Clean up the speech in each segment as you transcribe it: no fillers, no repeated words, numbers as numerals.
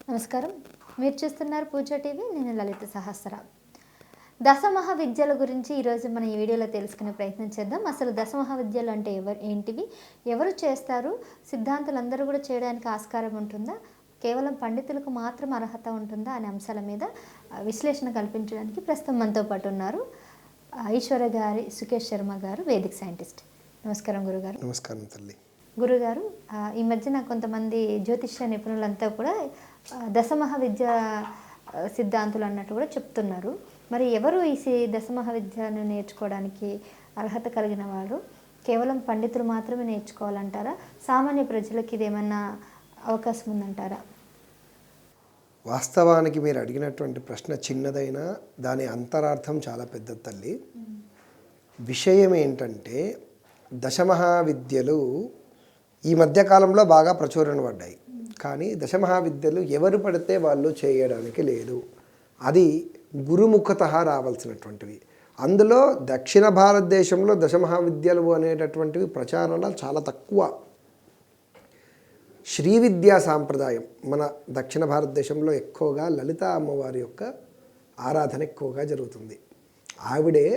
నమస్కారం. మీరు చూస్తున్నారు పూజ టీవీ. నేను లలిత సహస్ర. దశమహావిద్యల గురించి ఈరోజు మనం ఈ వీడియోలో తెలుసుకునే ప్రయత్నం చేద్దాం. అసలు దశమహావిద్యలు అంటే ఏంటివి, ఎవరు చేస్తారు, సిద్ధాంతులందరూ కూడా చేయడానికి ఆస్కారం ఉంటుందా, కేవలం పండితులకు మాత్రం అర్హత ఉంటుందా అనే అంశాల మీద విశ్లేషణ కల్పించడానికి ప్రస్తుతం మనతో పాటు ఉన్నారు ఈశ్వర గారి సుకేష్ శర్మ గారు, వేదిక్ సైంటిస్ట్. నమస్కారం గురుగారు. నమస్కారం తల్లి. గురుగారు, ఈ మధ్యన కొంతమంది జ్యోతిష్య నిపుణులంతా కూడా దశమహావిద్య సిద్ధాంతులు అన్నట్టు కూడా చెప్తున్నారు. మరి ఎవరు ఈ దశమహావిద్యను నేర్చుకోవడానికి అర్హత కలిగిన వారు? కేవలం పండితులు మాత్రమే నేర్చుకోవాలంటారా? సామాన్య ప్రజలకు ఇది ఏమన్నా అవకాశం ఉందంటారా? వాస్తవానికి మీరు అడిగినటువంటి ప్రశ్న చిన్నదైనా దాని అంతరార్థం చాలా పెద్ద తల్లి. విషయం ఏంటంటే, దశమహావిద్యలు ఈ మధ్యకాలంలో బాగా ప్రచురణ పడ్డాయి. కానీ దశమహావిద్యలు ఎవరు పడితే వాళ్ళు చేయడానికి లేదు. అది గురుముఖత రావాల్సినటువంటివి. అందులో దక్షిణ భారతదేశంలో దశమహావిద్యలు అనేటటువంటివి ప్రచారణ చాలా తక్కువ. శ్రీ విద్యా సాంప్రదాయం మన దక్షిణ భారతదేశంలో ఎక్కువగా లలిత అమ్మవారి యొక్క ఆరాధన ఎక్కువగా జరుగుతుంది. ఆవిడే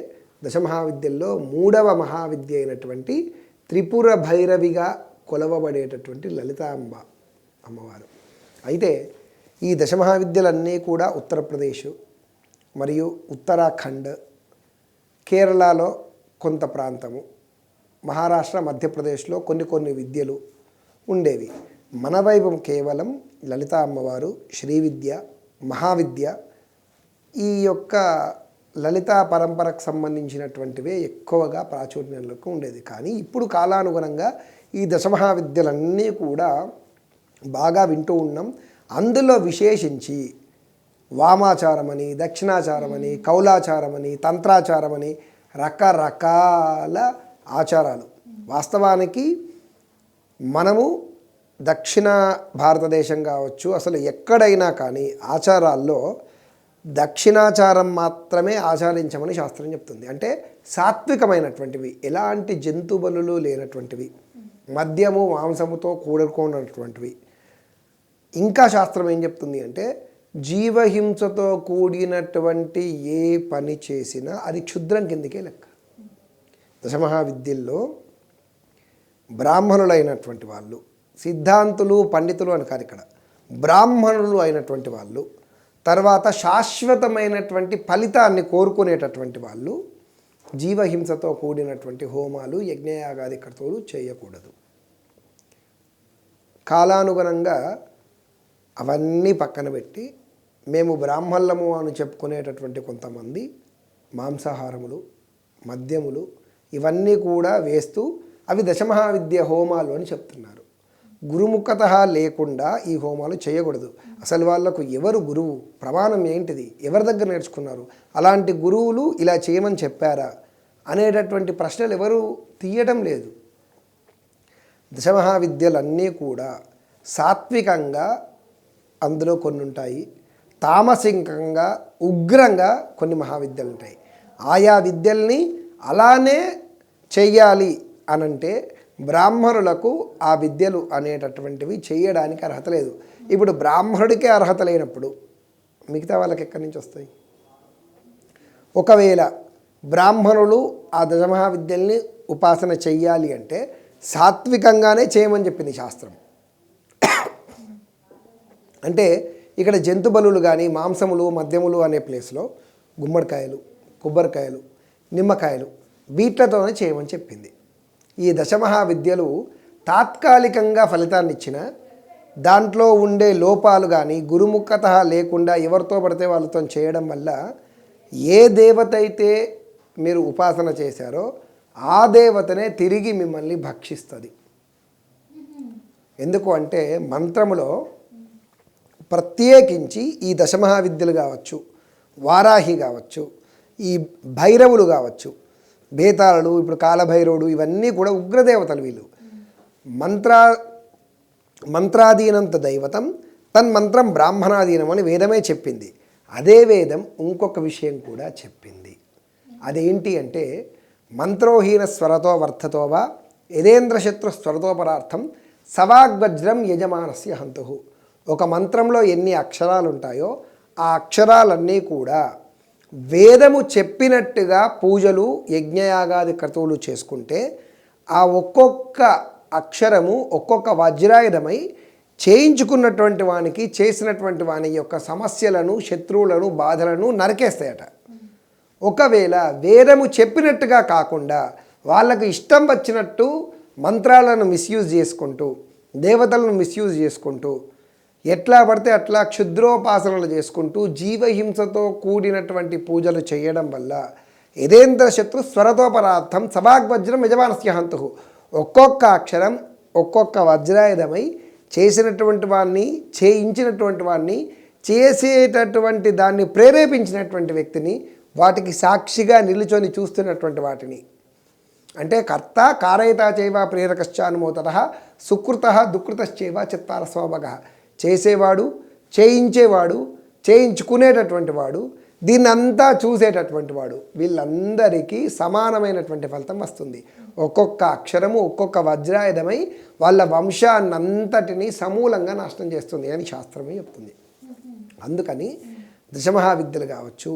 దశమహావిద్యల్లో 3వ మహావిద్య అయినటువంటి త్రిపుర భైరవిగా కొలవబడేటటువంటి లలిత అమ్మవారు. అయితే ఈ దశమహావిద్యలన్నీ కూడా ఉత్తరప్రదేశ్ మరియు ఉత్తరాఖండ్, కేరళలో కొంత ప్రాంతము, మహారాష్ట్ర, మధ్యప్రదేశ్లో కొన్ని విద్యలు ఉండేవి. మన వైపు కేవలం లలిత అమ్మవారు, శ్రీవిద్య, మహావిద్య, ఈ యొక్క లలితా పరంపరకు సంబంధించినటువంటివే ఎక్కువగా ప్రాచుర్యంలోకి ఉండేది. కానీ ఇప్పుడు కాలానుగుణంగా ఈ దశమహావిద్యలన్నీ కూడా బాగా వింటూ ఉన్నాం. అందులో విశేషించి వామాచారమని, దక్షిణాచారమని, కౌలాచారమని, తంత్రాచారమని రకరకాల ఆచారాలు. వాస్తవానికి మనము దక్షిణ భారతదేశం కావచ్చు, అసలు ఎక్కడైనా కానీ ఆచారాల్లో దక్షిణాచారం మాత్రమే ఆచరించమని శాస్త్రం చెప్తుంది. అంటే సాత్వికమైనటువంటివి, ఎలాంటి జంతు బలులు లేనటువంటివి, మద్యము మాంసముతో కూడుకున్నటువంటివి. ఇంకా శాస్త్రం ఏం చెప్తుంది అంటే, జీవహింసతో కూడినటువంటి ఏ పని చేసినా అది క్షుద్రం కిందకే లెక్క. దశమహావిద్యల్లో బ్రాహ్మణులైనటువంటి వాళ్ళు, సిద్ధాంతులు పండితులు అని కాదు, ఇక్కడ బ్రాహ్మణులు అయినటువంటి వాళ్ళు, తర్వాత శాశ్వతమైనటువంటి ఫలితాన్ని కోరుకునేటటువంటి వాళ్ళు జీవహింసతో కూడినటువంటి హోమాలు, యజ్ఞయాగాది కర్తవులు చేయకూడదు. కాలానుగుణంగా అవన్నీ పక్కన పెట్టి మేము బ్రాహ్మణులము అని చెప్పుకునేటటువంటి కొంతమంది మాంసాహారములు, మద్యములు ఇవన్నీ కూడా వేస్తూ అవి దశమహావిద్య హోమాలు అని చెప్తున్నారు. గురుముఖత లేకుండా ఈ హోమాలు చేయకూడదు. అసలు వాళ్లకు ఎవరు గురువు, ప్రమాణం ఏంటిది, ఎవరి దగ్గర నేర్చుకున్నారు, అలాంటి గురువులు ఇలా చేయమని చెప్పారా అనేటటువంటి ప్రశ్నలు ఎవరు తీయటం లేదు. దశమహావిద్యలన్నీ కూడా సాత్వికంగా అందులో కొన్ని ఉంటాయి, తామసికంగా ఉగ్రంగా కొన్ని మహావిద్యలు ఉంటాయి. ఆయా విద్యల్ని అలానే చెయ్యాలి అనంటే బ్రాహ్మణులకు ఆ విద్యలు అనేటటువంటివి చేయడానికి అర్హత లేదు. ఇప్పుడు బ్రాహ్మణుడికే అర్హత లేనప్పుడు మిగతా వాళ్ళకి ఎక్కడి నుంచి వస్తాయి? ఒకవేళ బ్రాహ్మణులు ఆ దశమహావిద్యల్ని ఉపాసన చెయ్యాలి అంటే సాత్వికంగానే చేయమని చెప్పింది శాస్త్రం. అంటే ఇక్కడ జంతు బలులు కానీ, మాంసములు, మద్యములు అనే ప్లేస్లో గుమ్మడికాయలు, కొబ్బరికాయలు, నిమ్మకాయలు వీటితోనే చేయమని చెప్పింది. ఈ దశమహావిద్యలు తాత్కాలికంగా ఫలితాన్ని ఇచ్చిన, దాంట్లో ఉండే లోపాలు కానీ గురుముఖత లేకుండా ఎవరితో పడితే వాళ్ళతో చేయడం వల్ల ఏ దేవత అయితే మీరు ఉపాసన చేశారో ఆ దేవతనే తిరిగి మిమ్మల్ని భక్షిస్తుంది. ఎందుకు అంటే మంత్రములో ప్రత్యేకించి ఈ దశమహావిద్యలు కావచ్చు, వారాహి కావచ్చు, ఈ భైరవులు కావచ్చు, బేతాళుడు, ఇప్పుడు కాలభైరవుడు, ఇవన్నీ కూడా ఉగ్రదేవతలు. వీళ్ళు మంత్రాధీనంత దైవతం తన్మంత్రం బ్రాహ్మణాధీనం అని వేదమే చెప్పింది. అదే వేదం ఇంకొక విషయం కూడా చెప్పింది. అదేంటి అంటే, మంత్రోహీన స్వరతో వర్ధతోవా యదేంద్రశత్రు స్వరతోపరార్థం సవాగ్వజ్రం యజమానస్య హంతు. ఒక మంత్రంలో ఎన్ని అక్షరాలు ఉంటాయో ఆ అక్షరాలన్నీ కూడా వేదము చెప్పినట్టుగా పూజలు యజ్ఞయాగాది క్రతువులు చేసుకుంటే ఆ ఒక్కొక్క అక్షరము ఒక్కొక్క వజ్రాయుధమై చేయించుకున్నటువంటి వానికి చేసినటువంటి వాని యొక్క సమస్యలను శత్రువులను బాధలను నరికేస్తాయట. ఒకవేళ వేదము చెప్పినట్టుగా కాకుండా వాళ్ళకు ఇష్టం వచ్చినట్టు మంత్రాలను మిస్యూజ్ చేసుకుంటూ దేవతలను మిస్యూజ్ చేసుకుంటూ ఎట్లా పడితే అట్లా క్షుద్రోపాసనలు చేసుకుంటూ జీవహింసతో కూడినటువంటి పూజలు చేయడం వల్ల యదేంద్ర శత్రు స్వరతోపరార్థం సభాగ్వజ్రం యజమానస్య హంతు. ఒక్కొక్క అక్షరం ఒక్కొక్క వజ్రాయుధమై చేసినటువంటి వాడిని చేయించినటువంటి వాడిని చేసేటటువంటి దాన్ని ప్రేరేపించినటువంటి వ్యక్తిని వాటికి సాక్షిగా నిలుచొని చూస్తున్నటువంటి వాటిని అంటే కర్త కారయిత చైవ ప్రేరకశ్చానుమోతత సుకృత దుకృతశ్చైవ చత్వార స్వభగ. చేసేవాడు చేయించేవాడు చేయించుకునేటటువంటి వాడు దీన్నంతా చూసేటటువంటి వాడు వీళ్ళందరికీ సమానమైనటువంటి ఫలితం వస్తుంది. ఒక్కొక్క అక్షరము ఒక్కొక్క వజ్రాయుధమై వాళ్ళ వంశాన్నంతటినీ సమూలంగా నాశనం చేస్తుంది అని శాస్త్రమే చెప్తుంది. అందుకని దశమహావిద్యలు కావచ్చు,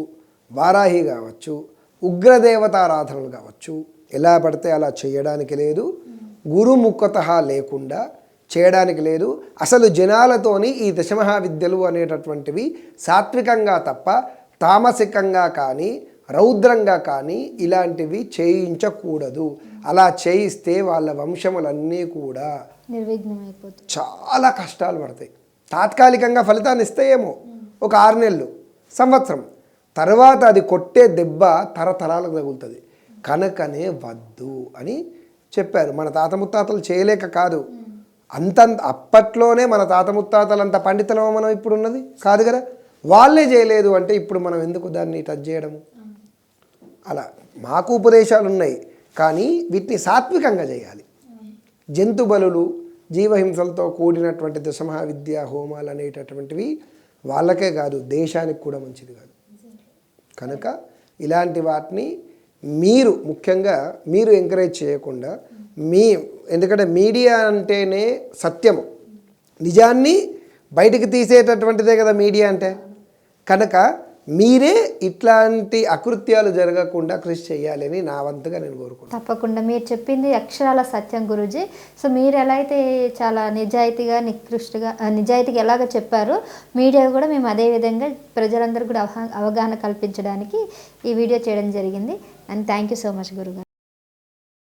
వారాహి కావచ్చు, ఉగ్రదేవతారాధనలు కావచ్చు, ఎలా పడితే అలా చేయడానికి లేదు. గురుముఖత లేకుండా చేయడానికి లేదు. అసలు జనాలతోని ఈ దశమహావిద్యలు అనేటటువంటివి సాత్వికంగా తప్ప తామసికంగా కానీ రౌద్రంగా కానీ ఇలాంటివి చేయించకూడదు. అలా చేయిస్తే వాళ్ళ వంశములన్నీ కూడా నిర్విఘ్నమైపోతుంది, చాలా కష్టాలు పడతాయి. తాత్కాలికంగా ఫలితాన్ని ఇస్తాయేమో ఒక 6 నెలలు సంవత్సరం తర్వాత అది కొట్టే దెబ్బ తరతరాలకు తగులుతుంది. కనుకనే వద్దు అని చెప్పారు. మన తాత ముత్తాతలు చేయలేక కాదు, అప్పట్లోనే మన తాత ముత్తాతలంత పండితులమో మనం ఇప్పుడు ఉన్నది కాదు కదా. వాళ్ళే చేయలేదు అంటే ఇప్పుడు మనం ఎందుకు దాన్ని టచ్ చేయడము? అలా మాకు ఉపదేశాలు ఉన్నాయి కానీ వీటిని సాత్వికంగా చేయాలి. జంతు బలులు జీవహింసలతో కూడినటువంటి దశమహావిద్య హోమాలు అనేటటువంటివి వాళ్ళకే కాదు దేశానికి కూడా మంచిది కాదు. కనుక ఇలాంటి వాటిని మీరు ముఖ్యంగా మీరు ఎంకరేజ్ చేయకుండా ఎందుకంటే మీడియా అంటేనే సత్యము, నిజాన్ని బయటికి తీసేటటువంటిదే కదా మీడియా అంటే. కనుక మీరే ఇట్లాంటి అకృత్యాలు జరగకుండా కృషి చేయాలని నా వంతుగా నేను కోరుకుంటున్నాను. తప్పకుండా మీరు చెప్పింది అక్షరాల సత్యం గురూజీ. సో మీరు ఎలా అయితే చాలా నిజాయితీగా నిజాయితీగా ఎలాగ చెప్పారో మీడియా కూడా మేము అదే విధంగా ప్రజలందరూ కూడా అవగాహన కల్పించడానికి ఈ వీడియో చేయడం జరిగింది. And thank you so much గురుగారు.